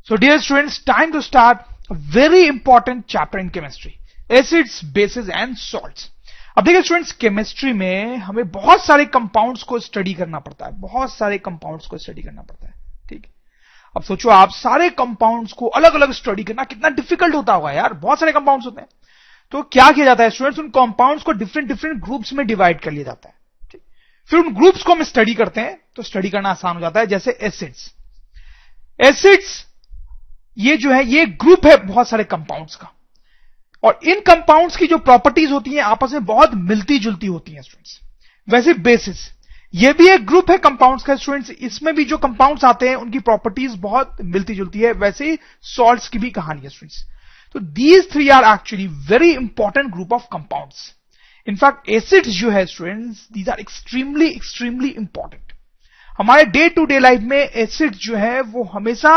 So dear students, time to start a very important chapter in chemistry, acids, bases and salts. अब देखिए students, chemistry में हमें बहुत सारे कंपाउंड्स को स्टडी करना पड़ता है, बहुत सारे कंपाउंड्स को स्टडी करना पड़ता है, ठीक है। अब सोचो आप सारे कंपाउंड्स को अलग अलग स्टडी करना कितना डिफिकल्ट होता होगा यार, बहुत सारे कंपाउंड्स होते हैं। तो क्या किया जाता है स्टूडेंट्स, उन कंपाउंड्स को डिफरेंट डिफरेंट ग्रुप्स में डिवाइड कर लिया जाता है, ठीक। फिर उन ग्रुप्स को हम स्टडी करते हैं तो स्टडी करना आसान हो जाता है। जैसे एसिड्स ये जो है ये ग्रुप है बहुत सारे कंपाउंड्स का, और इन कंपाउंड्स की जो प्रॉपर्टीज होती हैं आपस में बहुत मिलती जुलती होती हैं स्टूडेंट्स। वैसे बेसिस ये भी एक ग्रुप है कंपाउंड्स का स्टूडेंट्स, इसमें भी जो कंपाउंड्स आते हैं उनकी प्रॉपर्टीज बहुत मिलती जुलती है। वैसे ही सॉल्ट्स की भी कहानी है स्टूडेंट्स। तो these three are actually very important group of compounds. In fact acids जो है students, these are extremely extremely important. हमारे डे टू डे लाइफ में एसिड जो है वो हमेशा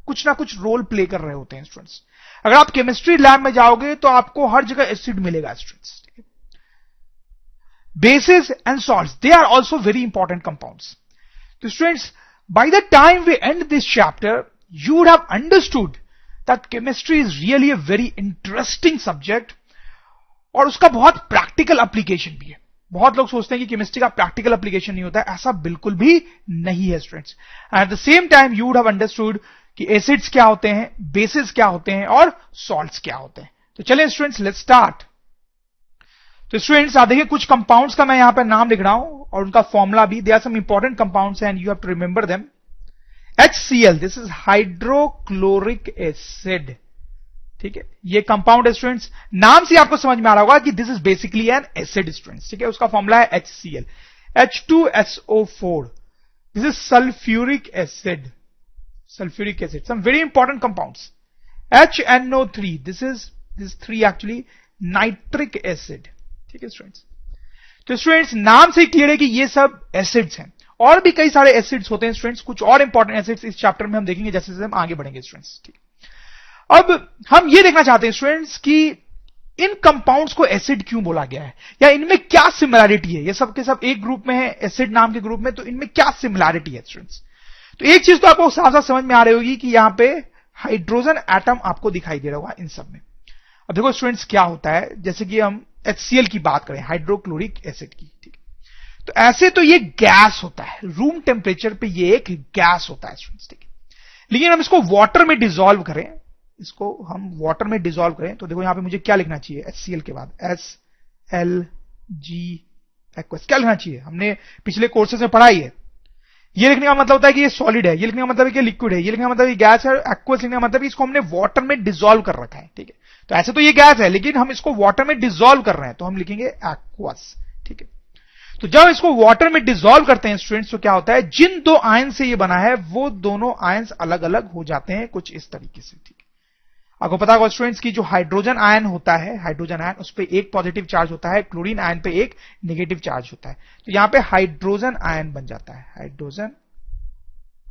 कुछ ना कुछ रोल प्ले कर रहे होते हैं स्टूडेंट्स। अगर आप केमिस्ट्री लैब में जाओगे तो आपको हर जगह एसिड मिलेगा स्टूडेंट्स, ठीक है। Bases and salts, they are also very important compounds. तो students, by the time we end this chapter you would have understood that chemistry is really a very interesting subject, और उसका बहुत practical application भी है। बहुत लोग सोचते हैं कि केमिस्ट्री का प्रैक्टिकल एप्लीकेशन नहीं होता है, ऐसा बिल्कुल भी नहीं है students. And at the same time you would have understood कि एसिड्स क्या होते हैं, बेसिस क्या होते हैं और सॉल्ट्स क्या होते हैं। तो चलिए स्टूडेंट्स, लेट्स स्टार्ट। तो स्टूडेंट्स आप देखिए, कुछ कंपाउंड्स का मैं यहां पर नाम लिख रहा हूं और उनका फॉर्मूला भी। They are some important compounds and you have to remember them. HCl, this is hydrochloric acid, ठीक है। ये कंपाउंड है स्टूडेंट्स, नाम से आपको समझ में आ रहा होगा कि this is basically N acid students, ठीक है। उसका फॉर्मूला है HCl। H2SO4, this is sulphuric acid, sulfuric acid, some very important compounds. HNO3, this 3 actually nitric acid, ठीक है स्टूडेंट्स। तो स्टूडेंट्स नाम से क्लियर है कि ये सब एसिड्स हैं, और भी कई सारे एसिड्स होते हैं स्टूडेंट्स। कुछ और इंपॉर्टेंट एसिड्स इस चैप्टर में हम देखेंगे जैसे जैसे हम आगे बढ़ेंगे स्टूडेंट्स, ठीक। अब हम ये देखना चाहते हैं स्टूडेंट्स कि इन कंपाउंड्स को एसिड क्यों बोला गया है, या इनमें क्या सिमिलैरिटी है। ये सब के सब एक ग्रुप में है, एसिड नाम के ग्रुप में, तो इनमें क्या सिमिलैरिटी है स्टूडेंट्स। तो एक चीज तो आपको साफ साफ समझ में आ रही होगी कि यहां पे हाइड्रोजन एटम आपको दिखाई दे रहा होगा इन सब में। अब देखो स्टूडेंट्स क्या होता है, जैसे कि हम HCl की बात करें, हाइड्रोक्लोरिक एसिड की, ठीक। तो ऐसे तो ये गैस होता है, रूम टेम्परेचर पे ये एक गैस होता है स्टूडेंट्स, ठीक। लेकिन हम इसको वाटर में डिसॉल्व करें, इसको हम वाटर में डिसॉल्व करें, तो देखो यहां पे मुझे क्या लिखना चाहिए HCl के बाद, SLG एक्वस, क्या लिखना चाहिए, हमने पिछले कोर्सेज में पढ़ा ही है। ये लिखने का मतलब होता है कि ये सॉलिड है, ये लिखने का मतलब है कि लिक्विड है, ये लिखने का मतलब ये गैस है। एक्वस लिखने का मतलब इसको हमने वाटर में डिसॉल्व कर रखा है, ठीक है। तो ऐसे तो ये गैस है, लेकिन हम इसको वाटर में डिसॉल्व कर रहे हैं, तो हम लिखेंगे एक्वस, ठीक है। तो जब इसको वाटर में डिसॉल्व करते हैं स्टूडेंट्स, तो क्या होता है, जिन दो आयन से ये बना है वो दोनों आयन्स अलग अलग हो जाते हैं कुछ इस तरीके से, ठीक है। आपको पता होगा स्टूडेंट्स की जो हाइड्रोजन आयन होता है, हाइड्रोजन आयन, उस पर एक पॉजिटिव चार्ज होता है, क्लोरीन आयन पे एक नेगेटिव चार्ज होता है। तो यहां पे हाइड्रोजन आयन बन जाता है, हाइड्रोजन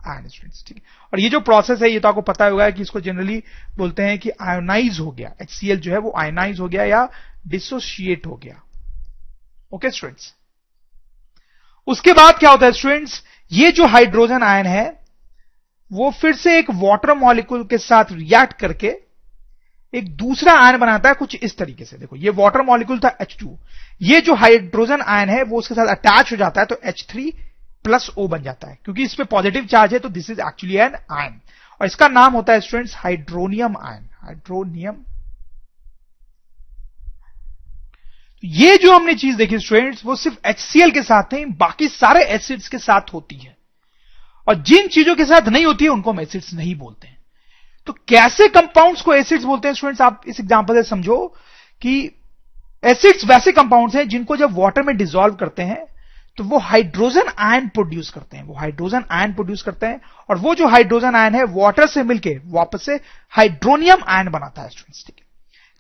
आयन स्टूडेंट्स, ठीक है। और ये जो प्रोसेस है ये तो आपको पता होगा कि इसको जनरली बोलते हैं कि आयोनाइज हो गया, HCl जो है वो आयोनाइज हो गया या डिसोशिएट हो गया, ओके स्टूडेंट्स। उसके बाद क्या होता है स्टूडेंट्स, ये जो हाइड्रोजन आयन है वो फिर से एक वाटर मॉलिक्यूल के साथ रिएक्ट करके एक दूसरा आयन बनाता है कुछ इस तरीके से। देखो ये वाटर मॉलिक्यूल था H2, ये जो हाइड्रोजन आयन है वो उसके साथ अटैच हो जाता है, तो H3+O बन जाता है। क्योंकि इस पे पॉजिटिव चार्ज है तो this is actually an ion, और इसका नाम होता है स्टूडेंट्स हाइड्रोनियम आयन, हाइड्रोनियम। ये जो हमने चीज देखी स्टूडेंट्स वो सिर्फ HCl के साथ नहीं, बाकी सारे एसिड्स के साथ होती है, और जिन चीजों के साथ नहीं होती है उनको हम एसिड्स नहीं बोलते हैं। तो कैसे कंपाउंड्स को एसिड्स बोलते हैं स्टूडेंट्स, आप इस एग्जांपल से समझो कि एसिड्स वैसे कंपाउंड्स हैं जिनको जब वाटर में डिसॉल्व करते हैं तो वो हाइड्रोजन आयन प्रोड्यूस करते हैं, वो हाइड्रोजन आयन प्रोड्यूस करते हैं, और वो जो हाइड्रोजन आयन है वाटर से मिलके वापस से हाइड्रोनियम आयन बनाता है स्टूडेंट्स, ठीक है।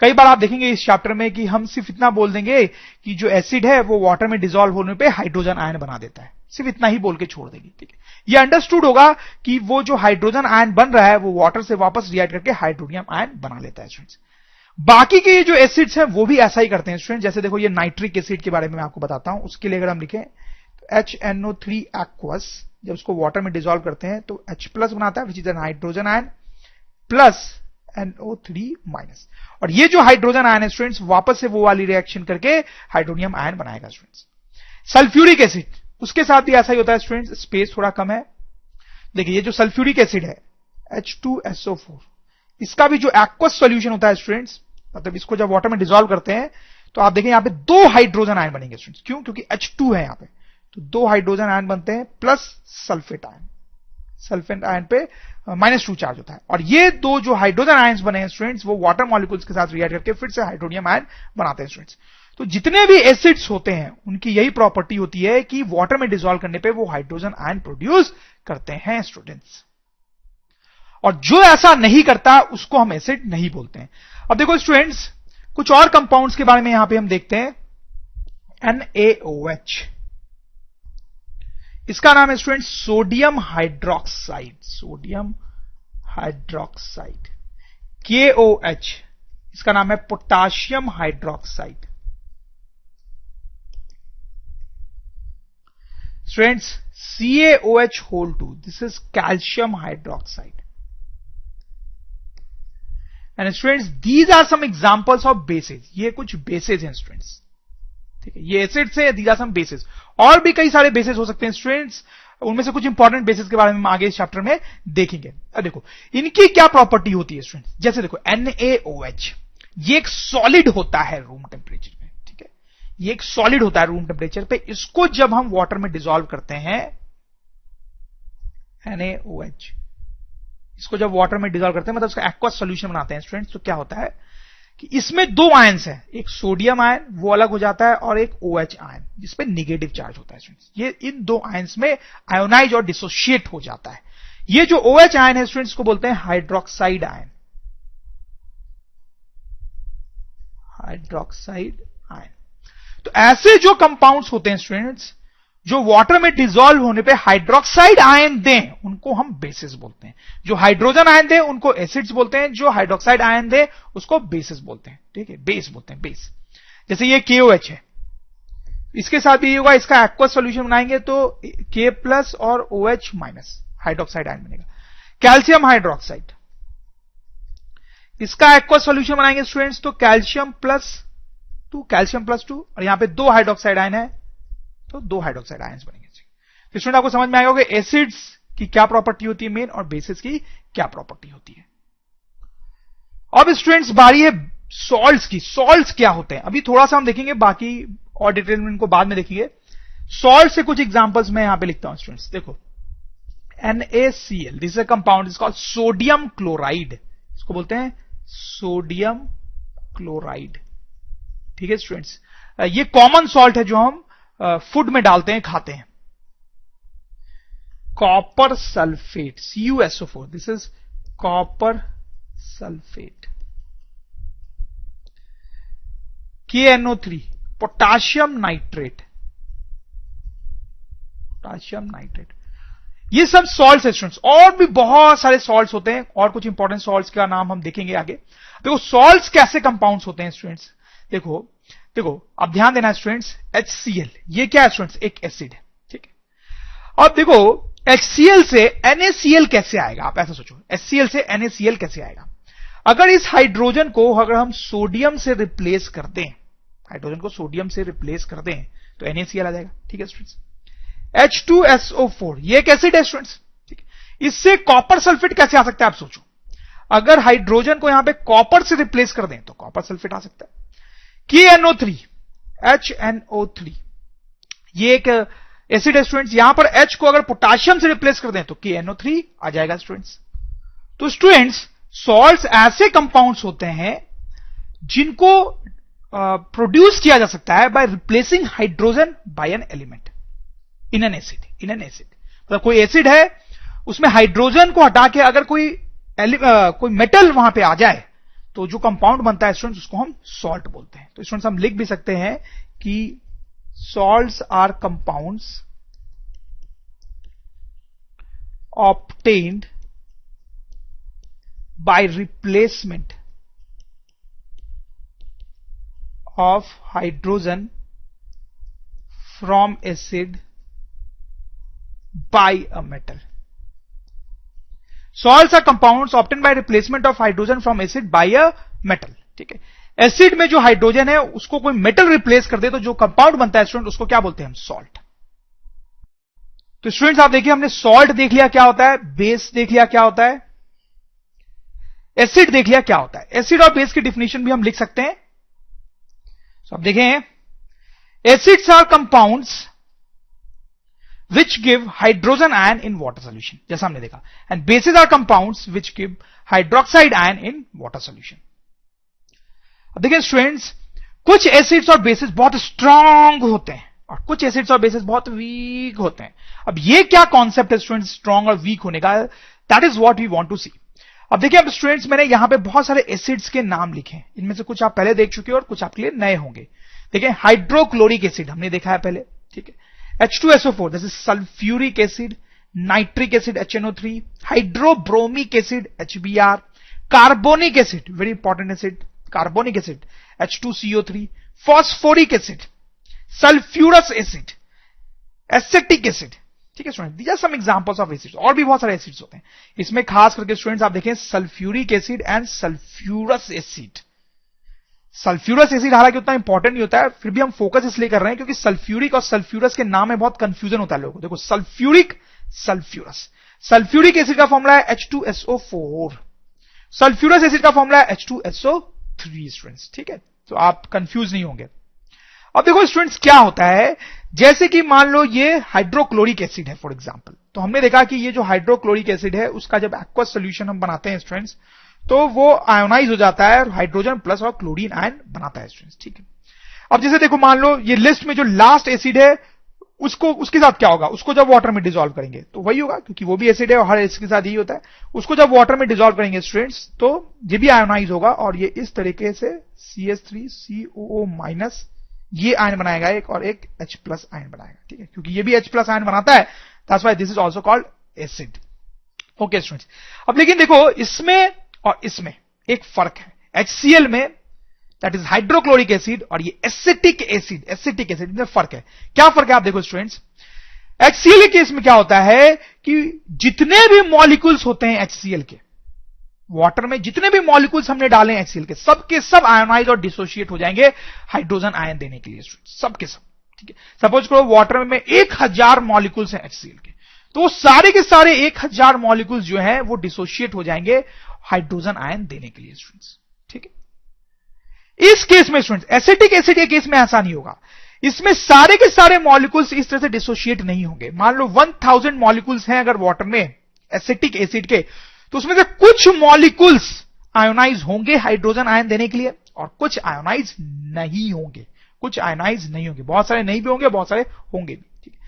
कई बार आप देखेंगे इस चैप्टर में कि हम सिर्फ इतना बोल देंगे कि जो एसिड है वो वाटर में डिसॉल्व होने पे हाइड्रोजन आयन बना देता है, सिर्फ इतना ही बोल के छोड़ देंगे, ठीक है। ये अंडरस्टूड होगा कि वो जो हाइड्रोजन आयन बन रहा है वो वाटर से वापस रिएक्ट करके हाइड्रोनियम आयन बना लेता है स्टूडेंट्स। बाकी के ये जो एसिड्स हैं वो भी ऐसा ही करते हैं स्टूडेंट। जैसे देखो ये नाइट्रिक एसिड के बारे में मैं आपको बताता हूं, उसके लिए अगर हम लिखें तो HNO3 एक्वस, जब उसको वाटर में डिसॉल्व करते हैं तो H+ बनाता है which is an hydrogen ion, plus NO3 minus. और ये जो हाइड्रोजन आयन है स्टूडेंट्स वापस से वो वाली रिएक्शन करके हाइड्रोनियम आयन बनाएगा स्टूडेंट्स। सल्फ्यूरिक एसिड उसके साथ भी ऐसा ही होता है स्टूडेंट्स, स्पेस थोड़ा कम है। देखिए ये जो सल्फ्यूरिक एसिड है H2SO4, इसका भी जो एक्वस सॉल्यूशन होता है स्टूडेंट्स, मतलब इसको जब वाटर में डिसॉल्व करते हैं तो आप देखें यहां पे 2 हाइड्रोजन आयन बनेंगे स्टूडेंट्स। क्यों? क्योंकि H2 है यहां पे, तो 2 हाइड्रोजन आयन बनते हैं plus sulphate ion. Sulphate ion पे -2 चार्ज होता है। और ये 2 जो हाइड्रोजन आयंस बने हैं स्टूडेंट्स वो वाटर मॉलिक्यूल्स के साथ रिएक्ट करके फिर से हाइड्रोनियम आयन बनाते हैं स्टूडेंट्स। तो जितने भी एसिड्स होते हैं उनकी यही प्रॉपर्टी होती है कि वाटर में डिसॉल्व करने पे वो हाइड्रोजन आयन प्रोड्यूस करते हैं स्टूडेंट्स। और जो ऐसा नहीं करता उसको हम एसिड नहीं बोलते हैं। अब देखो स्टूडेंट्स कुछ और कंपाउंड्स के बारे में यहां पे हम देखते हैं। NaOH, इसका नाम है students sodium hydroxide, sodium hydroxide. KOH, इसका नाम है potassium hydroxide. Students CaOH2, this is calcium hydroxide. And students these are some examples of bases, ये कुछ बेसेस हैं स्टूडेंट्स, ठीक है, ये एसिड से दीज आर सम बेसेस। और भी कई सारे बेसेस हो सकते हैं स्टूडेंट्स, उनमें से कुछ इंपॉर्टेंट बेसिस के बारे में हम आगे इस चैप्टर में देखेंगे। अब देखो इनकी क्या प्रॉपर्टी होती है स्टूडेंट्स, जैसे देखो NaOH, ये एक सॉलिड होता है रूम टेम्परेचर पे, ठीक है, ये एक सॉलिड होता है रूम टेम्परेचर पे। इसको जब हम वाटर में डिसॉल्व करते हैं NaOH, इसको जब वाटर में डिसॉल्व करते हैं मतलब उसका एक्वस सॉल्यूशन बनाते हैं स्टूडेंट्स, तो क्या होता है कि इसमें 2 आयंस हैं, एक सोडियम आयन वो अलग हो जाता है और एक OH आयन जिसपे निगेटिव चार्ज होता है स्टूडेंट्स। ये इन 2 आयंस में आयोनाइज और डिसोशिएट हो जाता है। ये जो OH आयन है स्टूडेंट्स को बोलते हैं हाइड्रोक्साइड आयन, हाइड्रोक्साइड आयन। तो ऐसे जो कंपाउंड्स होते हैं स्टूडेंट्स जो वाटर में डिसॉल्व होने पे हाइड्रोक्साइड आयन दें उनको हम बेसिस बोलते हैं। जो हाइड्रोजन आयन दें उनको एसिड्स बोलते हैं, जो हाइड्रोक्साइड आयन दें उसको बेसिस बोलते हैं, ठीक है, बेस बोलते हैं, बेस। जैसे ये KOH है, इसके साथ भी होगा, इसका एक्वस सॉल्यूशन बनाएंगे तो K प्लस और OH माइनस हाइड्रोक्साइड आयन बनेगा। कैल्शियम हाइड्रोक्साइड, इसका एक्वस सॉल्यूशन बनाएंगे स्टूडेंट्स तो कैल्शियम प्लस 2 और यहां पे 2 हाइड्रोक्साइड आयन है तो 2 हाइड्रोक्साइड आयंस बनेंगे। तो स्टूडेंट आपको समझ में आएगा कि एसिड्स की क्या प्रॉपर्टी होती है मेन और बेसिस की क्या प्रॉपर्टी होती है। अब स्टूडेंट्स बारी है सॉल्ट्स की। सॉल्ट्स क्या होते हैं अभी थोड़ा सा हम देखेंगे, बाकी और डिटेल में इनको बाद में देखेंगे। सॉल्ट से कुछ एग्जांपल्स मैं यहां पे लिखता हूं स्टूडेंट्स, देखो NaCl, this is a compound is called sodium chloride, इसको बोलते हैं सोडियम क्लोराइड, ठीक है स्टूडेंट्स। ये कॉमन सॉल्ट है जो हम फूड में डालते हैं, खाते हैं। Copper sulphate CuSO4, this is copper sulphate. KNO3 potassium nitrate, potassium nitrate. ये सब सॉल्ट्स है स्टूडेंट्स, और भी बहुत सारे सॉल्ट्स होते हैं और कुछ इंपॉर्टेंट सॉल्ट्स का नाम हम देखेंगे आगे। देखो सॉल्ट्स कैसे कंपाउंड्स होते हैं स्टूडेंट्स, देखो अब ध्यान देना स्टूडेंट्स, HCl ये क्या है स्टूडेंट्स, एक एसिड है, ठीक है। अब देखो HCl से NaCl कैसे आएगा, आप ऐसा सोचो HCl से NaCl कैसे आएगा। अगर इस हाइड्रोजन को अगर हम सोडियम से रिप्लेस कर दें, हाइड्रोजन को सोडियम से रिप्लेस कर दें तो NaCl आ जाएगा, ठीक है स्टूडेंट्स। H2SO4 ये एक एसिड है स्टूडेंट्स, ठीक है। इससे कॉपर सल्फेट कैसे आ सकता है आप सोचो, अगर हाइड्रोजन को यहां पे कॉपर से रिप्लेस कर दें तो कॉपर सल्फेट आ सकता है। KNO3 HNO3 ये एक एसिड है स्टूडेंट्स, यहां पर H को अगर पोटाशियम से रिप्लेस कर दें तो KNO3 आ जाएगा स्टूडेंट्स। तो स्टूडेंट्स सॉल्ट्स ऐसे कंपाउंड्स होते हैं जिनको प्रोड्यूस किया जा सकता है by replacing hydrogen bye an element in an acid, मतलब कोई एसिड है उसमें हाइड्रोजन को हटा के अगर कोई मेटल वहां पे आ जाए तो जो कंपाउंड बनता है स्टूडेंट्स उसको हम सॉल्ट बोलते हैं। तो स्टूडेंट्स हम लिख भी सकते हैं कि salts are compounds obtained by replacement of hydrogen from acid by a metal. Salts are compounds obtain by replacement of hydrogen from acid by a metal, ठीक है। एसिड में जो हाइड्रोजन है उसको कोई मेटल रिप्लेस कर दे तो जो कंपाउंड बनता है स्टूडेंट उसको क्या बोलते हैं हम? सॉल्ट। तो स्टूडेंट्स आप देखिए, हमने सॉल्ट देख लिया क्या होता है, बेस देख लिया क्या होता है, एसिड देख लिया क्या होता है। एसिड और बेस की डिफिनेशन भी हम लिख सकते हैं। तो आप देखें, acids are compounds which give hydrogen ion in water solution, जैसा हमने देखा, and bases are compounds which give hydroxide ion in water solution. अब देखिए स्टूडेंट्स, कुछ एसिड्स और बेसिस बहुत स्ट्रांग होते हैं और कुछ एसिड्स और बेसिस बहुत वीक होते हैं। अब ये क्या कॉन्सेप्ट है स्टूडेंट्स स्ट्रांग और वीक होने का? That is what we want to see. अब देखिए, अब स्टूडेंट्स मैंने यहां पे बहुत सारे एसिड्स के नाम लिखे हैं, इनमें से कुछ आप पहले देख चुके हो और कुछ आपके लिए नए होंगे। देखिए, हाइड्रोक्लोरिक एसिड हमने देखा है पहले, ठीक है। H2SO4 this is sulphuric acid, nitric acid HNO3, hydrobromic acid HBr, carbonic acid very important acid carbonic acid H2CO3, phosphoric acid, sulphurous acid, acetic acid, ठीक है student. These are some examples of acids. और भी बहुत सारे acids होते हैं इसमें, खास करके स्टूडेंट्स आप देखें sulphuric acid and sulphurous acid. Sulphurous acid हालांकि उतना इंपॉर्टेंट नहीं होता है, फिर भी हम फोकस इसलिए कर रहे हैं क्योंकि सल्फ्यूरिक और सल्फ्यूरस के नाम में बहुत कंफ्यूजन होता है लोगों को। देखो, सल्फ्यूरिक, सल्फ्यूरस। सल्फ्यूरिक एसिड का फॉर्मूला है H2SO4, सल्फ्यूरस एसिड का फॉर्मूला है H2SO3 स्टूडेंट्स, ठीक है। तो आप कंफ्यूज नहीं होंगे। अब देखो स्टूडेंट्स, क्या होता है, जैसे कि मान लो ये हाइड्रोक्लोरिक एसिड है फॉर एग्जांपल, तो हमने देखा कि ये जो हाइड्रोक्लोरिक एसिड है उसका जब एक्वस सोल्यूशन हम बनाते हैं स्टूडेंट्स, तो वो आयोनाइज हो जाता है, हाइड्रोजन प्लस और क्लोरीन आयन बनाता है स्टूडेंट्स, ठीक है। अब जैसे देखो, मान लो ये लिस्ट में जो लास्ट एसिड है उसको, उसके साथ क्या होगा, उसको जब वाटर में डिसॉल्व करेंगे तो वही होगा, क्योंकि वो भी एसिड है और हर एसिड के साथ यही होता है। उसको जब वाटर में डिसॉल्व करेंगे स्टूडेंट्स तो ये भी आयोनाइज होगा और ये इस तरीके से CH3COO- ये आयन बनाएगा एक, और एक H+ आयन बनाएगा, ठीक है, क्योंकि ये भी H+ आयन बनाता है, that's why this is also called acid. Okay students, अब लेकिन देखो इसमें और इसमें एक फर्क है। HCl में दैट इज हाइड्रोक्लोरिक एसिड और ये एसिटिक एसिड में फर्क है। क्या फर्क है आप देखो स्टूडेंट्स, HCl के केस में क्या होता है कि जितने भी मॉलिक्यूल्स होते हैं HCl के, वाटर में जितने भी मॉलिक्यूल्स हमने डाले हैं HCl के, सबके सब आयोनाइज और डिसोशिएट हो जाएंगे हाइड्रोजन आयन देने के लिए स्टूडेंट्स, सबके सब, ठीक है। सपोज करो वाटर में 1000 मॉलिक्यूल्स हैं HCl के, तो सारे के सारे 1000 मॉलिक्यूल्स जो हैं वो डिसोशिएट हो जाएंगे हाइड्रोजन आयन देने के लिए स्टूडेंट्स, ठीक है। इस केस में स्टूडेंट्स, एसिटिक एसिड के केस में ऐसा नहीं होगा, इसमें सारे के सारे मॉलिक्यूल्स इस तरह से डिसोशिएट नहीं होंगे। मान लो 1000 मॉलिक्यूल्स हैं अगर वाटर में एसिटिक एसिड के, तो उसमें से कुछ मॉलिक्यूल्स आयोनाइज होंगे हाइड्रोजन आयन देने के लिए और कुछ आयोनाइज नहीं होंगे, बहुत सारे नहीं भी होंगे, बहुत सारे होंगे भी, ठीक है।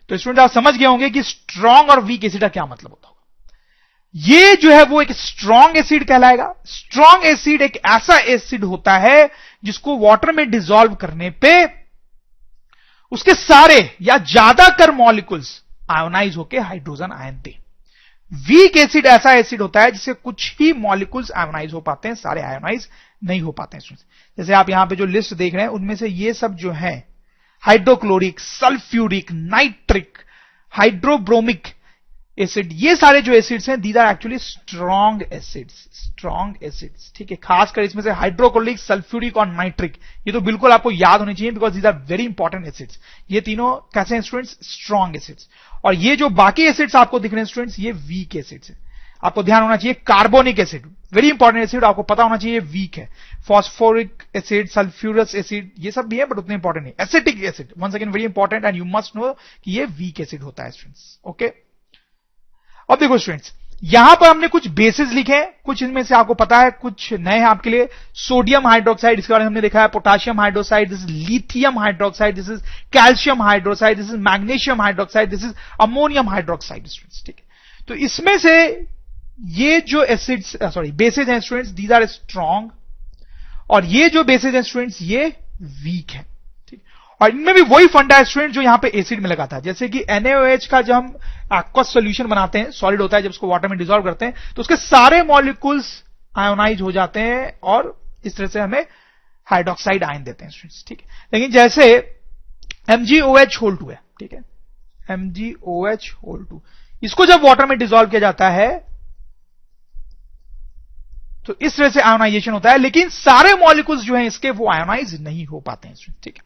तो स्टूडेंट आप समझ गए होंगे कि स्ट्रॉन्ग और वीक एसिड का क्या मतलब होता होगा। ये जो है वो एक स्ट्रॉन्ग एसिड कहलाएगा। स्ट्रॉन्ग एसिड एक ऐसा एसिड होता है जिसको वाटर में डिसॉल्व करने पे उसके सारे या ज्यादातर मॉलिक्यूल्स आयोनाइज होकर हाइड्रोजन आयन दे। वीक एसिड ऐसा एसिड होता है जिससे कुछ ही मॉलिक्यूल्स आयोनाइज हो पाते हैं, सारे आयोनाइज नहीं हो पाते हैं। जैसे आप यहां पे जो लिस्ट देख रहे हैं उनमें से ये सब जो है hydrochloric, sulphuric, nitric, hydrobromic acid, ये सारे जो एसिड्स हैं these are actually strong acids, ठीक है। खासकर इसमें से हाइड्रोक्लोरिक, सल्फ्यूरिक और नाइट्रिक, ये तो बिल्कुल आपको याद होनी चाहिए because these are very important acids. ये तीनों कैसे हैं स्टूडेंट्स? Strong acids. और ये जो बाकी एसिड्स आपको दिख रहे हैं स्टूडेंट्स, ये वीक एसिड्स है। आपको ध्यान होना चाहिए, carbonic acid very important acid, आपको पता होना चाहिए वीक है। फॉस्फोरिक एसिड, सल्फ्यूरस एसिड, ये सब भी है बट उतने इंपॉर्टेंट नहीं। Acetic acid once again very important and you must know कि ये वीक एसिड होता है स्टूडेंट्स, ओके। अब देखो स्टूडेंट्स, यहां पर हमने कुछ बेसिस लिखे हैं, कुछ इनमें से आपको पता है, कुछ नए हैं आपके लिए। सोडियम हाइड्रोक्साइड, इसके बारे में हमने देखा है। Potassium hydroxide, this is lithium hydroxide, this is calcium hydroxide, this is magnesium hydroxide, this is ammonium hydroxide students, ठीक है। तो इसमें से ये जो एसिड्स बेसिस हैं स्टूडेंट्स, दीज आर स्ट्रॉन्ग, और ये जो बेसिस हैं स्टूडेंट्स ये वीक है, ठीक। और इनमें भी वही फंडा है स्टूडेंट जो यहां पे एसिड में लगा था। जैसे कि NaOH का जब हम एक्वस सॉल्यूशन बनाते हैं, सॉलिड होता है, जब उसको वाटर में डिसॉल्व करते हैं तो उसके सारे मॉलिक्यूल्स आयोनाइज हो जाते हैं और इस तरह से हमें हाइड्रोक्साइड आयन देते हैं स्टूडेंट्स, ठीक है। लेकिन जैसे MgOH2 है, ठीक है, MgOH2, इसको जब वाटर में डिसॉल्व किया जाता है तो इस तरह से आयोनाइजेशन होता है, लेकिन सारे मॉलिक्यूल्स जो हैं इसके वो आयोनाइज नहीं हो पाते हैं स्टूडेंट्स, ठीक है।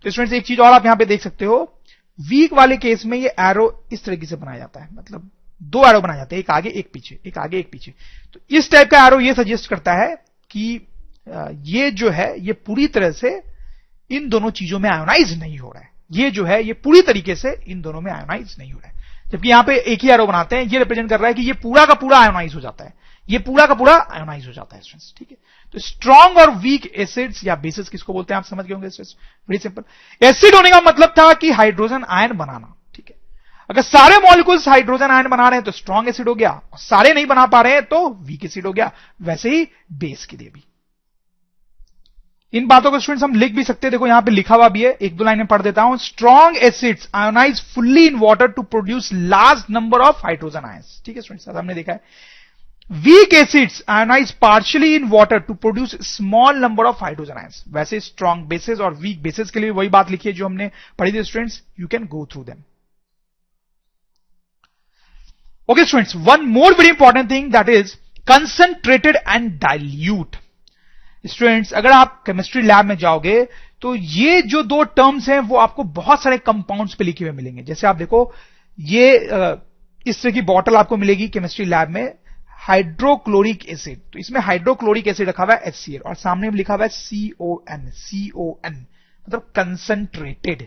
तो स्टूडेंट्स एक चीज और आप यहां पे देख सकते हो, वीक वाले केस में ये एरो इस तरीके से बनाया जाता है, मतलब दो एरो बनाए जाते हैं, एक आगे एक पीछे, एक आगे एक पीछे। तो इस टाइप का एरो ये सजेस्ट करता है कि ये जो है ये पूरी तरह से इन दोनों चीजों में आयोनाइज नहीं हो रहा है, ये जो है ये पूरी तरीके से इन दोनों में आयोनाइज नहीं हो रहा है। जबकि यहां पे एक ही एरो बनाते हैं, ये रिप्रेजेंट कर रहा है कि ये पूरा का पूरा आयोनाइज हो जाता है, ये पूरा का पूरा आयोनाइज हो जाता है स्टूडेंट्स, ठीक है। तो स्ट्रॉन्ग और वीक एसिड्स या बेसिस किसको बोलते हैं आप समझ गए होंगे स्टूडेंट्स, वेरी सिंपल। एसिड होने का मतलब था कि हाइड्रोजन आयन बनाना, ठीक है। अगर सारे मॉलिक्यूल्स हाइड्रोजन आयन बना रहे हैं तो स्ट्रॉन्ग एसिड हो गया, और सारे नहीं बना पा रहे हैं तो वीक एसिड हो गया। वैसे ही बेस के लिए भी इन बातों को स्टूडेंट्स हम लिख भी सकते हैं, देखो यहां पे लिखा हुआ भी है, एक दो लाइन में पढ़ देता हूं। Strong acids ionise fully in water to produce large number of hydrogen ions, ठीक है स्टूडेंट्स, हमने देखा है। Weak acids ionise partially in water to produce small number of hydrogen ions. वैसे स्ट्रॉन्ग बेसिस और वीक बेसिस के लिए वही बात लिखी है जो हमने पढ़ी थी students, you can go through them. Okay students, one more very important thing that is concentrated and dilute. Students अगर आप केमिस्ट्री लैब में जाओगे तो ये जो दो टर्म्स हैं वो आपको बहुत सारे कंपाउंड्स पे लिखे हुए मिलेंगे। जैसे आप देखो ये इस तरह की बॉटल आपको मिलेगी केमिस्ट्री लैब में, हाइड्रोक्लोरिक एसिड, तो इसमें हाइड्रोक्लोरिक एसिड रखा हुआ है HCl और सामने में लिखा हुआ है CON मतलब कंसंट्रेटेड।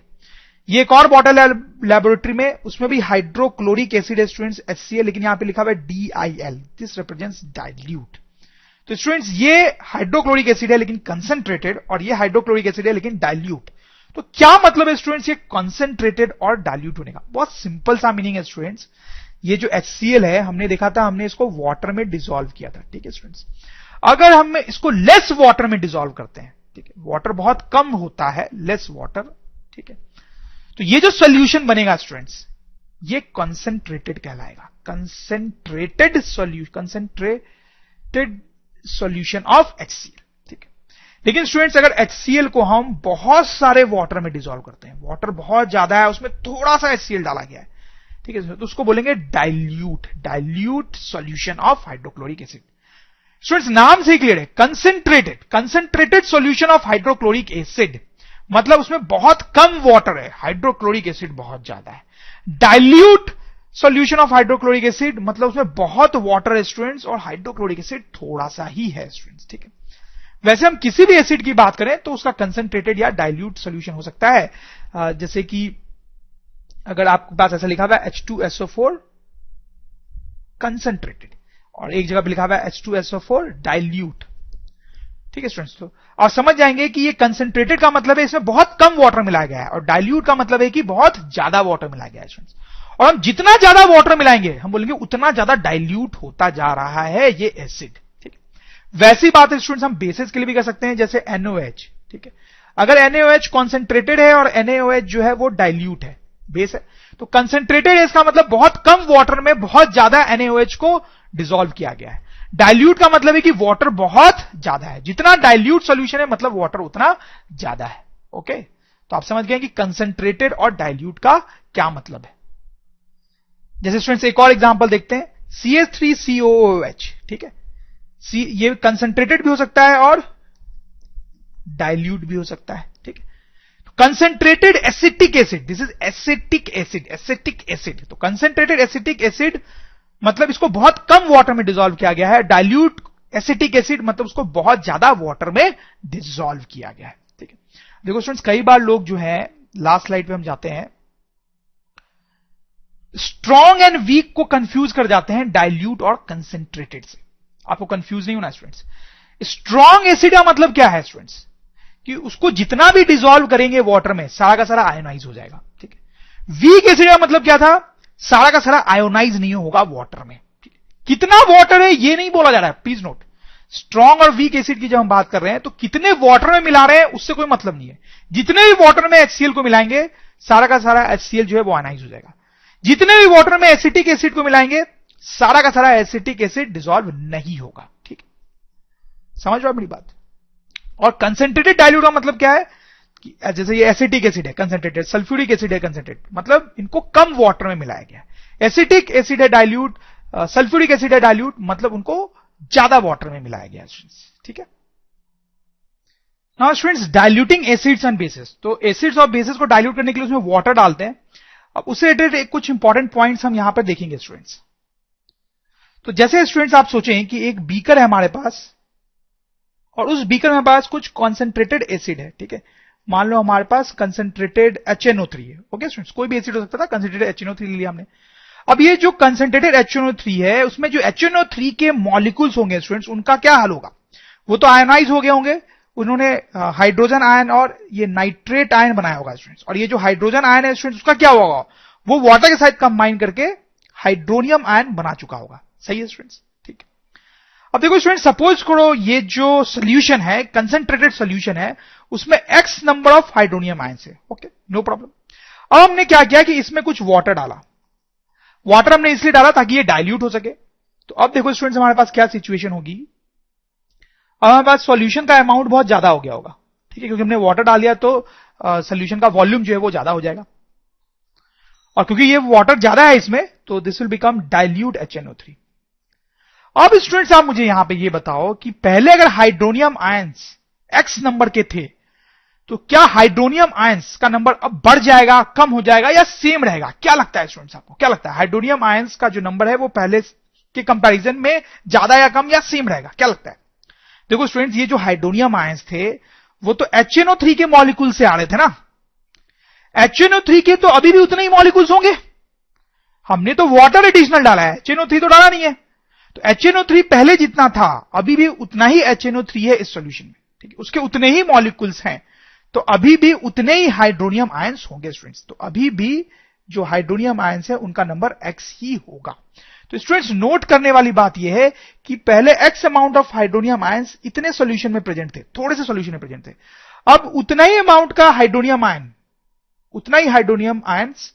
ये एक और बॉटल है लैबोरेटरी में, उसमें भी हाइड्रोक्लोरिक एसिड है स्टूडेंट्स HCl, लेकिन यहां पे लिखा हुआ है DIL, दिस रिप्रेजेंट्स डाइल्यूट। तो स्टूडेंट्स ये हाइड्रोक्लोरिक एसिड है लेकिन कंसंट्रेटेड, और ये हाइड्रोक्लोरिक एसिड है लेकिन डाइल्यूट। तो क्या मतलब है स्टूडेंट्स ये कंसंट्रेटेड और डाइल्यूट होने का? बहुत सिंपल सा मीनिंग है स्टूडेंट्स। ये जो HCl है हमने देखा था, हमने इसको वाटर में डिसॉल्व किया था, ठीक है स्टूडेंट्स। अगर हम इसको लेस वाटर में डिसॉल्व करते हैं, ठीक है, वाटर बहुत कम होता है, लेस वाटर, ठीक है, तो ये जो सोल्यूशन बनेगा स्टूडेंट्स ये कंसंट्रेटेड कहलाएगा, कंसंट्रेटेड सॉल्यूशन ऑफ HCl, ठीक है। लेकिन स्टूडेंट्स अगर HCl को हम बहुत सारे वाटर में डिसॉल्व करते हैं, वाटर बहुत ज्यादा है उसमें थोड़ा सा HCl डाला गया है, ठीक है, तो उसको बोलेंगे dilute solution of hydrochloric acid. Students नाम से ही क्लियर है, concentrated solution of hydrochloric acid मतलब उसमें बहुत कम वाटर है, हाइड्रोक्लोरिक एसिड बहुत ज्यादा है। Dilute solution of hydrochloric acid मतलब उसमें बहुत वाटर है स्टूडेंट्स और हाइड्रोक्लोरिक एसिड थोड़ा सा ही है स्टूडेंट्स, ठीक है। वैसे हम किसी भी एसिड की बात करें तो उसका कंसंट्रेटेड या डाइल्यूट सॉल्यूशन हो सकता है, जैसे कि अगर आपके पास ऐसा लिखा हुआ है H2SO4 कंसंट्रेटेड और एक जगह पे लिखा हुआ है H2SO4 डाइल्यूट, ठीक है स्टूडेंट्स। तो आप समझ जाएंगे कि ये कंसंट्रेटेड का मतलब है इसमें बहुत कम वाटर मिलाया गया है और डाइल्यूट का मतलब है कि बहुत ज्यादा वाटर मिलाया गया है स्टूडेंट्स। और हम जितना ज्यादा वाटर मिलाएंगे हम बोलेंगे उतना ज्यादा डाइल्यूट होता जा रहा है ये एसिड, ठीक है। वैसी बात है स्टूडेंट्स हम बेसिस के लिए भी कर सकते हैं, जैसे NaOH, ठीक है। अगर NaOH कॉन्सेंट्रेटेड है और NaOH जो है वो डाइल्यूट है, बेस है, तो कंसंट्रेटेड है इसका मतलब बहुत कम वाटर में बहुत ज्यादा NaOH को डिसॉल्व किया गया है। डाइल्यूट का मतलब है कि वाटर बहुत ज्यादा है, जितना डाइल्यूट सॉल्यूशन है मतलब वाटर उतना ज्यादा है, ओके। तो आप समझ गए कि कंसंट्रेटेड और डाइल्यूट का क्या मतलब है। जैसे स्टूडेंट्स एक और एग्जांपल देखते हैं, CH3COOH, ठीक है, ये कंसंट्रेटेड भी हो सकता है और डाइल्यूट भी हो सकता है, ठीक है। Concentrated acetic acid, this is acetic acid. तो कंसंट्रेटेड एसिटिक एसिड मतलब इसको बहुत कम वाटर में डिसॉल्व किया गया है, डाइल्यूट एसिटिक एसिड मतलब उसको बहुत ज्यादा वाटर में डिसॉल्व किया गया है, ठीक है। देखो स्टूडेंट्स कई बार लोग जो है, लास्ट स्लाइड पे हम जाते हैं, स्ट्रॉन्ग एंड वीक को कंफ्यूज कर जाते हैं डाइल्यूट और कंसंट्रेटेड से। आपको कंफ्यूज नहीं होना स्टूडेंट्स। स्ट्रॉन्ग एसिड का मतलब क्या है स्टूडेंट्स, कि उसको जितना भी डिसॉल्व करेंगे वाटर में सारा का सारा आयोनाइज हो जाएगा, ठीक है। वीक एसिड का मतलब क्या था, सारा का सारा आयोनाइज नहीं होगा वाटर में, ठीक है। कितना वाटर है ये नहीं बोला जा रहा है, प्लीज नोट। स्ट्रॉन्ग और वीक एसिड की जब हम बात कर रहे हैं तो कितने वाटर में मिला रहे हैं उससे कोई मतलब नहीं है। जितने भी वाटर में HCl को मिलाएंगे सारा का सारा HCl जो है वो आयोनाइज हो जाएगा। जितने भी वाटर में एसिटिक एसिड को मिलाएंगे सारा का सारा एसिटिक एसिड डिसॉल्व नहीं होगा, ठीक है। समझ रहे हो मेरी बात। और कंसंट्रेटेड डाइल्यूट का मतलब क्या है, कि जैसे ये एसिटिक एसिड है कंसंट्रेटेड, सल्फ्यूरिक एसिड है कंसंट्रेटेड, मतलब इनको कम वाटर में मिलाया गया है। एसिटिक एसिड है डाइल्यूट, सल्फ्यूरिक एसिड है डाइल्यूट, मतलब उनको ज्यादा वाटर में मिलाया गया स्टूडेंट्स, ठीक है। Now students, diluting acids and bases, तो एसिड्स और बेसिस को डाइल्यूट करने के लिए उसमें वाटर डालते हैं। अब उससे रिलेटेड कुछ इंपॉर्टेंट पॉइंट्स हम यहां पर देखेंगे स्टूडेंट्स। तो जैसे स्टूडेंट्स आप सोचें कि एक बीकर है हमारे पास और उस बीकर में हमारे पास कुछ कॉन्सेंट्रेटेड एसिड है, ठीक है। मान लो हमारे पास कंसेंट्रेटेड HNO3 है, ओके स्टूडेंट्स, कोई भी एसिड हो सकता था, कंसेंट्रेटेड HNO3 लिया हमने। अब ये जो कंसेंट्रेटेड HNO3 है उसमें जो HNO3 के मॉलिक्यूल्स होंगे स्टूडेंट्स, उनका क्या हाल होगा? वो तो आयनाइज हो गए होंगे, उन्होंने हाइड्रोजन आयन और ये नाइट्रेट आयन बनाया होगा स्टूडेंट्स, और ये जो हाइड्रोजन आयन है स्टूडेंट्स उसका क्या होगा? वो वाटर के साथ कंबाइन करके हाइड्रोनियम आयन बना चुका होगा। सही है स्टूडेंट्स, ठीक है। अब देखो स्टूडेंट्स, सपोज करो ये जो सोल्यूशन है, कंसेंट्रेटेड सोल्यूशन है, उसमें x number of hydronium ions है, ओके, नो प्रॉब्लम। अब हमने क्या किया कि इसमें कुछ वाटर डाला। वाटर हमने इसलिए डाला ताकि ये डाइल्यूट हो सके। तो अब देखो स्टूडेंट्स, हमारे पास क्या सिचुएशन होगी। अब हमारे पास सॉल्यूशन का अमाउंट बहुत ज्यादा हो गया होगा, ठीक है, क्योंकि हमने वाटर डाल दिया तो सॉल्यूशन का वॉल्यूम जो है वो ज्यादा हो जाएगा, और क्योंकि ये वाटर ज्यादा है इसमें, तो this will become dilute HNO3। अब स्टूडेंट्स आप मुझे यहां पे ये बताओ कि पहले अगर हाइड्रोनियम आयंस x नंबर के थे, तो क्या हाइड्रोनियम आयंस का नंबर अब बढ़ जाएगा, कम हो जाएगा, या सेम रहेगा? क्या लगता है स्टूडेंट्स आपको, क्या लगता है? हाइड्रोनियम आयंस का जो नंबर है वो पहले के कंपैरिजन में ज्यादा या कम या सेम रहेगा? क्या लगता है? देखो स्टूडेंट्स, ये जो हाइड्रोनियम आयंस थे वो तो HNO3 के मॉलिक्यूल से आ रहे थे ना। HNO3 के तो अभी भी उतने ही मॉलिक्यूल्स होंगे, हमने तो वाटर एडिशनल डाला है, HNO3 तो डाला नहीं है। तो HNO3 पहले जितना था अभी भी उतना ही HNO3 है इस सॉल्यूशन में, ठीक है, उसके उतने ही मॉलिक्यूल्स हैं, तो अभी भी उतने ही हाइड्रोनियम आयंस होंगे स्टूडेंट्स। तो अभी भी जो हाइड्रोनियम आयंस है उनका नंबर x ही होगा। तो स्टूडेंट्स, नोट करने वाली बात यह है कि पहले x amount of hydronium ions इतने सॉल्यूशन में प्रेजेंट थे, थोड़े से सॉल्यूशन में प्रेजेंट थे, अब उतना ही अमाउंट का हाइड्रोनियम आयन, उतना ही हाइड्रोनियम आयंस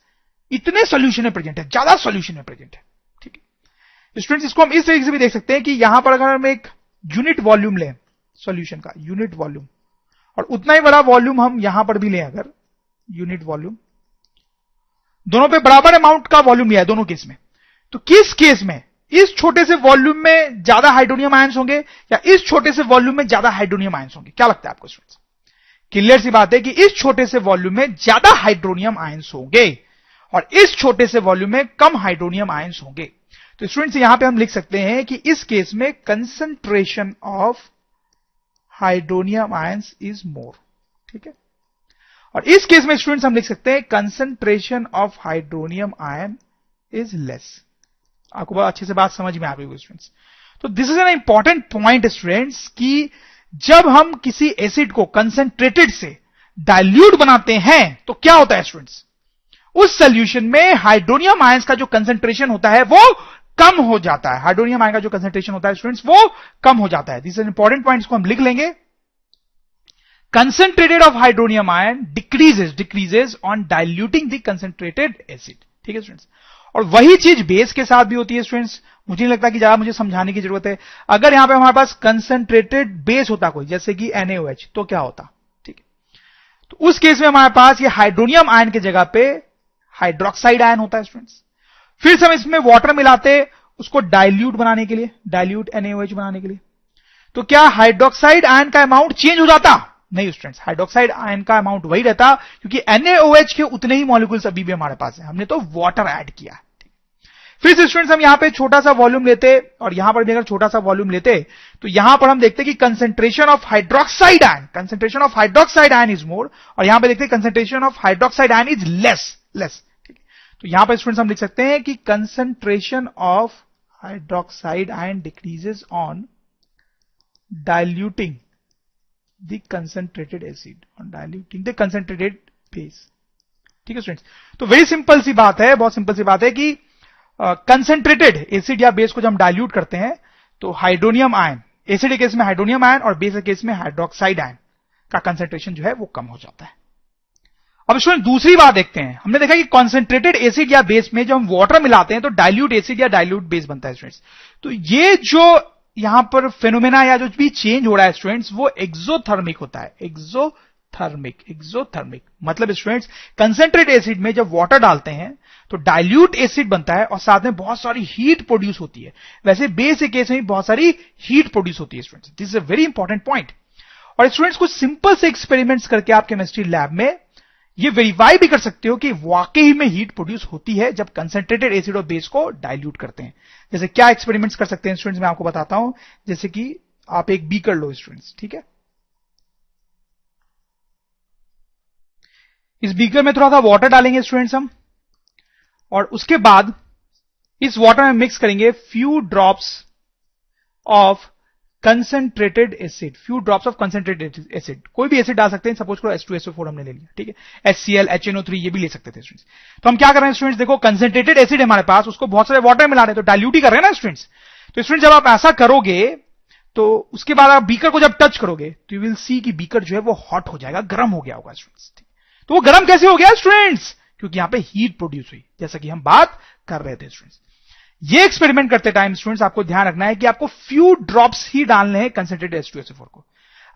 इतने सॉल्यूशन में प्रेजेंट है, ज्यादा सॉल्यूशन में प्रेजेंट है, ठीक है। स्टूडेंट्स, इसको हम इस तरीके से भी देख सकते हैं कि यहां पर अगर हम एक यूनिट वॉल्यूम लें सॉल्यूशन का, यूनिट वॉल्यूम, और उतना ही बड़ा वॉल्यूम हम यहां पर भी लें, अगर यूनिट वॉल्यूम, दोनों पे बराबर अमाउंट का वॉल्यूम लिया है दोनों केस में, तो किस केस में इस छोटे से वॉल्यूम में ज्यादा हाइड्रोनियम आयंस होंगे या इस छोटे से वॉल्यूम में ज्यादा हाइड्रोनियम आयंस होंगे? क्या लगता है आपको स्टूडेंट्स? क्लियर सी बात है कि इस छोटे से वॉल्यूम में ज्यादा हाइड्रोनियम आयंस होंगे और इस छोटे से वॉल्यूम में कम हाइड्रोनियम आयंस होंगे। तो स्टूडेंट्स, यहां पे हम लिख सकते हैं कि इस केस में concentration of hydronium ions is more, ठीक है, और इस केस में स्टूडेंट्स हम लिख सकते हैं concentration of hydronium ion is less. आपको बहुत अच्छे से बात समझ में आ गई होगी स्टूडेंट्स। तो this is an important point students कि जब हम किसी एसिड को कंसंट्रेटेड से डाइल्यूट बनाते हैं तो क्या होता है स्टूडेंट्स, उस सॉल्यूशन में हाइड्रोनियम आयंस का जो कंसंट्रेशन होता है वो कम हो जाता है। हाइड्रोनियम आयन का जो कंसंट्रेशन होता है स्टूडेंट्स वो कम हो जाता है। दिस इज इंपॉर्टेंट पॉइंट, इसको हम लिख लेंगे। Concentrated of hydronium ion decreases on diluting the concentrated acid, ठीक है स्टूडेंट्स। और वही चीज बेस के साथ भी होती है स्टूडेंट्स। मुझे नहीं लगता कि ज्यादा मुझे समझाने की जरूरत है। अगर यहां पे हमारे पास कंसंट्रेटेड बेस होता कोई, जैसे कि NaOH, तो क्या होता, ठीक है, तो उस केस में हमारे पास ये हाइड्रोनियम आयन की जगह पे हाइड्रोक्साइड आयन होता है स्टूडेंट्स। फिर से हम इसमें वाटर मिलाते उसको डाइल्यूट बनाने के लिए, डाइल्यूट NaOH बनाने के लिए, तो क्या हाइड्रोक्साइड आयन का अमाउंट चेंज हो जाता? नहीं स्टूडेंट्स, हाइड्रोक्साइड आयन का अमाउंट वही रहता, क्योंकि NaOH के उतने ही मॉलिक्यूल्स अभी भी हमारे पास है, हमने तो वाटर ऐड किया। फिर से स्टूडेंट्स, हम यहां पे छोटा सा वॉल्यूम लेते और यहां पर भी अगर छोटा सा वॉल्यूम लेते तो यहां पर हम देखते कि concentration of hydroxide ion is more, और यहां पे देखते concentration of hydroxide ion is less. ठीक है, तो यहां पर स्टूडेंट्स हम लिख सकते हैं कि concentration of hydroxide ion decreases on diluting the concentrated acid, on diluting the concentrated base. ठीक है स्टूडेंट्स, तो वेरी सिंपल सी बात है, बहुत सिंपल सी बात है कि कंसंट्रेटेड एसिड या बेस को जब हम डाइल्यूट करते हैं तो हाइड्रोनियम आयन, एसिड के केस में हाइड्रोनियम आयन और बेस के केस में हाइड्रोक्साइड आयन का कंसंट्रेशन जो है वो कम हो जाता है। अब स्टूडेंट दूसरी बात देखते हैं, हमने देखा कि कॉन्सेंट्रेटेड एसिड या बेस में जब हम वाटर मिलाते हैं तो डाइल्यूट एसिड या डाइल्यूट बेस बनता है स्टूडेंट्स। तो ये जो यहां पर फेनोमेना या जो भी चेंज हो रहा है स्टूडेंट्स वो एक्सोथर्मिक होता है। एक्सोथर्मिक मतलब स्टूडेंट्स कंसेंट्रेट एसिड में जब वाटर डालते हैं तो डाइल्यूट एसिड बनता है और साथ में बहुत सारी हीट प्रोड्यूस होती है। वैसे बेस के केस में भी बहुत सारी हीट प्रोड्यूस होती है students. This is a very important point. और स्टूडेंट्स कुछ सिंपल से एक्सपेरिमेंट्स करके आप केमिस्ट्री लैब में ये वेरीफाई भी कर सकते हो कि वाकई में हीट प्रोड्यूस होती है जब कंसंट्रेटेड एसिड और बेस को डाइल्यूट करते हैं। जैसे क्या एक्सपेरिमेंट्स कर सकते हैं स्टूडेंट्स, मैं आपको बताता हूं। जैसे कि आप एक बीकर लो स्टूडेंट्स, ठीक है। इस बीकर में थोड़ा सा वाटर डालेंगे स्टूडेंट्स हम, और उसके बाद इस वाटर में मिक्स करेंगे few drops of concentrated acid. Few drops of concentrated acid, कोई भी एसिड डाल सकते हैं। सपोज करो H2SO4 हमने ले लिया, ठीक है। HCl, HNO3 ये भी ले सकते थे स्टूडेंट्स। तो हम क्या कर रहे हैं स्टूडेंट्स, देखो कंसंट्रेटेड एसिड हमारे पास, उसको बहुत सारे वाटर मिला रहे हैं, तो डाइल्यूट ही कर रहे हैं ना स्टूडेंट्स। तो स्टूडेंट्स जब आप ऐसा करोगे तो उसके बाद आप बीकर को जब टच करोगे तो यू विल सी कि बीकर जो है वो हॉट हो जाएगा, गर्म हो गया होगा स्टूडेंट्स। तो वो गर्म कैसे हो गया स्टूडेंट्स, क्योंकि यहां पे हीट प्रोड्यूस हुई, जैसा कि हम बात कर रहे थे स्टूडेंट्स। ये एक्सपेरिमेंट करते टाइम स्टूडेंट्स आपको ध्यान रखना है कि आपको फ्यू ड्रॉप्स ही डालने हैं कंसंट्रेटेड H2SO4 को।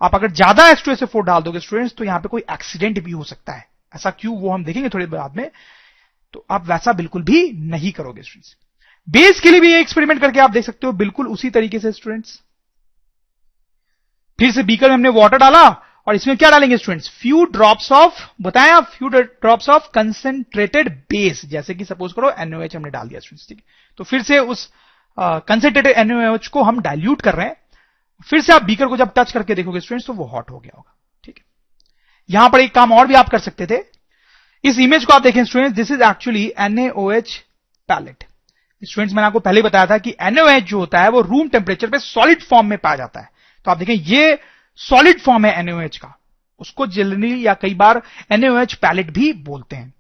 आप अगर ज्यादा H2SO4 डाल दोगे स्टूडेंट्स तो यहां पे कोई एक्सीडेंट भी हो सकता है। ऐसा क्यों, वो हम देखेंगे थोड़ी बाद में। तो आप वैसा बिल्कुल भी नहीं करोगे स्टूडेंट्स। बेस के लिए भी ये एक्सपेरिमेंट करके आप देख सकते हो बिल्कुल उसी तरीके से स्टूडेंट्स। फिर से बीकर में हमने वाटर डाला और इसमें क्या डालेंगे स्टूडेंट्स, फ्यू ड्रॉप्स ऑफ, बताएं आप, few drops of concentrated base. जैसे कि सपोज करो NaOH हमने डाल दिया स्टूडेंट्स, ठीक है। तो फिर से उस कंसंट्रेटेड NaOH को हम डाइल्यूट कर रहे हैं। फिर से आप बीकर को जब टच करके देखोगे स्टूडेंट्स तो वो हॉट हो गया होगा, ठीक है। यहां पर एक काम और भी आप कर सकते थे। इस इमेज को आप देखें students, this is actually NaOH pellet. Students मैंने आपको पहले बताया था कि NaOH जो होता है वो रूम टेम्परेचर पे सॉलिड फॉर्म में पाया जाता है। तो आप देखें ये सॉलिड फॉर्म है NaOH का, उसको जनरली या कई बार NaOH पैलेट भी बोलते हैं।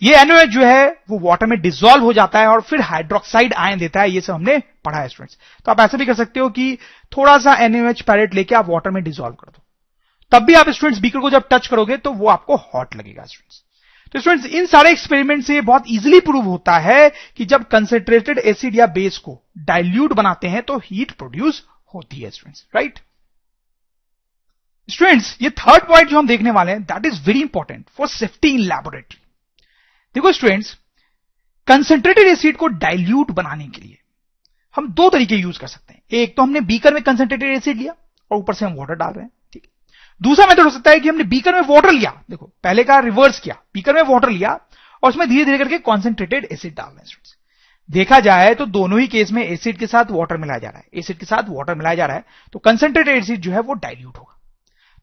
ये NaOH जो है वो वाटर में डिसॉल्व हो जाता है और फिर हाइड्रोक्साइड आयन देता है। ये सब हमने पढ़ा है स्टूडेंट्स। तो आप ऐसा भी कर सकते हो कि थोड़ा सा NaOH पैलेट लेके आप वाटर में डिसॉल्व कर दो, तब भी आप स्टूडेंट्स बीकर को जब टच करोगे तो वो आपको हॉट लगेगा स्टूडेंट्स। तो स्टूडेंट्स इन सारे एक्सपेरिमेंट से बहुत इजीली प्रूव होता है कि जब कंसंट्रेटेड एसिड या बेस को डाइल्यूट बनाते हैं तो हीट प्रोड्यूस होती है स्टूडेंट्स, राइट। स्टूडेंट्स ये थर्ड पॉइंट जो हम देखने वाले हैं that is very important for safety in laboratory. देखो स्टूडेंट्स, कंसंट्रेटेड एसिड को डाइल्यूट बनाने के लिए हम दो तरीके यूज कर सकते हैं। एक तो हमने बीकर में कंसंट्रेटेड एसिड लिया और ऊपर से हम वाटर डाल रहे हैं, ठीक है। दूसरा मेथड हो सकता है कि हमने बीकर में वाटर लिया, देखो पहले का रिवर्स किया, बीकर में वाटर लिया और उसमें धीरे धीरे करके कॉन्सेंट्रेटेड एसिड डाल रहे हैं। देखा जाए तो दोनों ही केस में एसिड के साथ वाटर मिलाया जा रहा है, एसिड के साथ वाटर मिलाया जा रहा है, तो कंसंट्रेटेड एसिड जो है वो डाइल्यूट होगा।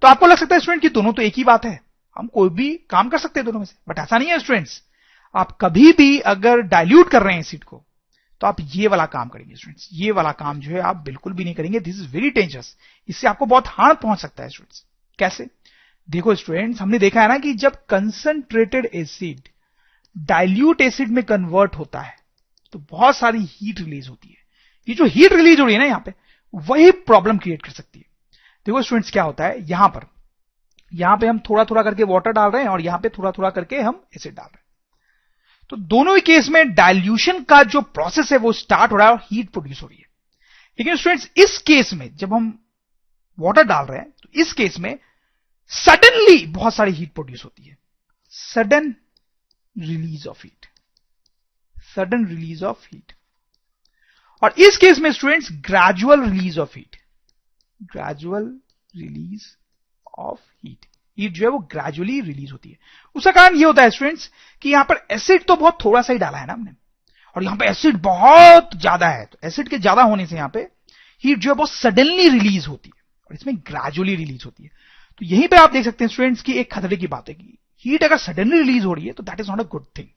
तो आपको लग सकता है स्टूडेंट कि दोनों तो एक ही बात है, हम कोई भी काम कर सकते हैं दोनों में से, बट ऐसा नहीं है स्टूडेंट्स। आप कभी भी अगर डाइल्यूट कर रहे हैं एसिड को तो आप ये वाला काम करेंगे स्टूडेंट्स, ये वाला काम जो है आप बिल्कुल भी नहीं करेंगे। दिस इज वेरी डेंजरस, इससे आपको बहुत हार्म पहुंच सकता है स्टूडेंट्स। कैसे, देखो स्टूडेंट्स हमने देखा है ना कि जब कंसंट्रेटेड एसिड डाइल्यूट एसिड में कन्वर्ट होता है तो बहुत सारी हीट रिलीज होती है। ये जो हीट रिलीज हो रही है ना यहां पे, वही प्रॉब्लम क्रिएट कर सकती है। देखो स्टूडेंट्स क्या होता है, यहां पे हम थोड़ा थोड़ा करके वाटर डाल रहे हैं और यहां पे थोड़ा थोड़ा करके हम एसिड डाल रहे हैं। तो दोनों ही केस में डाइल्यूशन का जो प्रोसेस है वो स्टार्ट हो रहा है और हीट प्रोड्यूस हो रही है। लेकिन स्टूडेंट्स इस केस में जब हम वाटर डाल रहे हैं तो इस केस में सडनली बहुत सारी हीट प्रोड्यूस होती है, sudden release of heat, sudden release of heat. और इस केस में students gradual release of heat, gradual release of heat, heat जो है वो ग्रेजुअली रिलीज होती है। उसका कारण ये होता है स्टूडेंट्स कि यहां पर एसिड तो बहुत थोड़ा सा ही डाला है ना हमने, और यहां पे एसिड बहुत ज्यादा है, तो एसिड के ज्यादा होने से यहां पे हीट जो है बहुत सडनली रिलीज होती है और इसमें ग्रेजुअली रिलीज होती है। तो यहीं पे आप देख सकते हैं स्टूडेंट्स की एक खतरे की बात है कि हीट अगर सडनली रिलीज हो रही है तो that is not a good thing.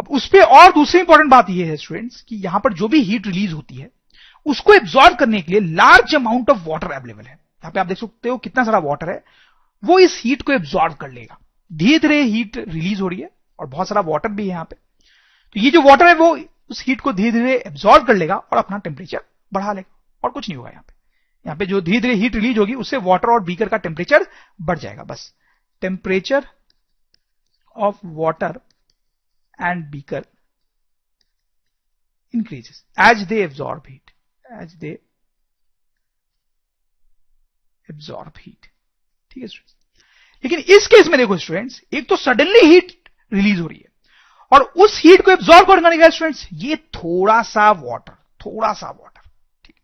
अब उस पर और दूसरी इंपॉर्टेंट बात यह है स्टूडेंट्स कि यहां पर जो भी हीट रिलीज होती है उसको एब्जॉर्ब करने के लिए large amount of water available है। यहां पे आप देख सकते हो कितना सारा वाटर है, वो इस हीट को एब्जॉर्ब कर लेगा। धीरे धीरे हीट रिलीज हो रही है और बहुत सारा वाटर भी है यहां पे, तो ये जो वाटर है वो उस हीट को धीरे धीरे एब्जॉर्ब कर लेगा और अपना टेम्परेचर बढ़ा लेगा, और कुछ नहीं होगा। यहां पे जो धीरे धीरे हीट रिलीज होगी उससे वाटर और बीकर का टेम्परेचर बढ़ जाएगा। बस temperature of water and beaker increases as they absorb heat, as they absorb heat, ठीक है स्टूडेंट्स। लेकिन इस केस में देखो स्टूडेंट्स, एक तो सडनली हीट रिलीज हो रही है और उस हीट को एब्जॉर्ब कौन करेगा स्टूडेंट्स? ये थोड़ा सा वाटर, ठीक।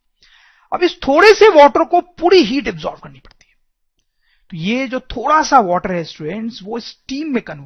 अब इस थोड़े से वाटर को पूरी हीट एब्जॉर्ब करनी पड़ती है। तो ये जो थोड़ा सा वाटर है स्टूडेंट्स, वो स्टीम में कन्वर्ट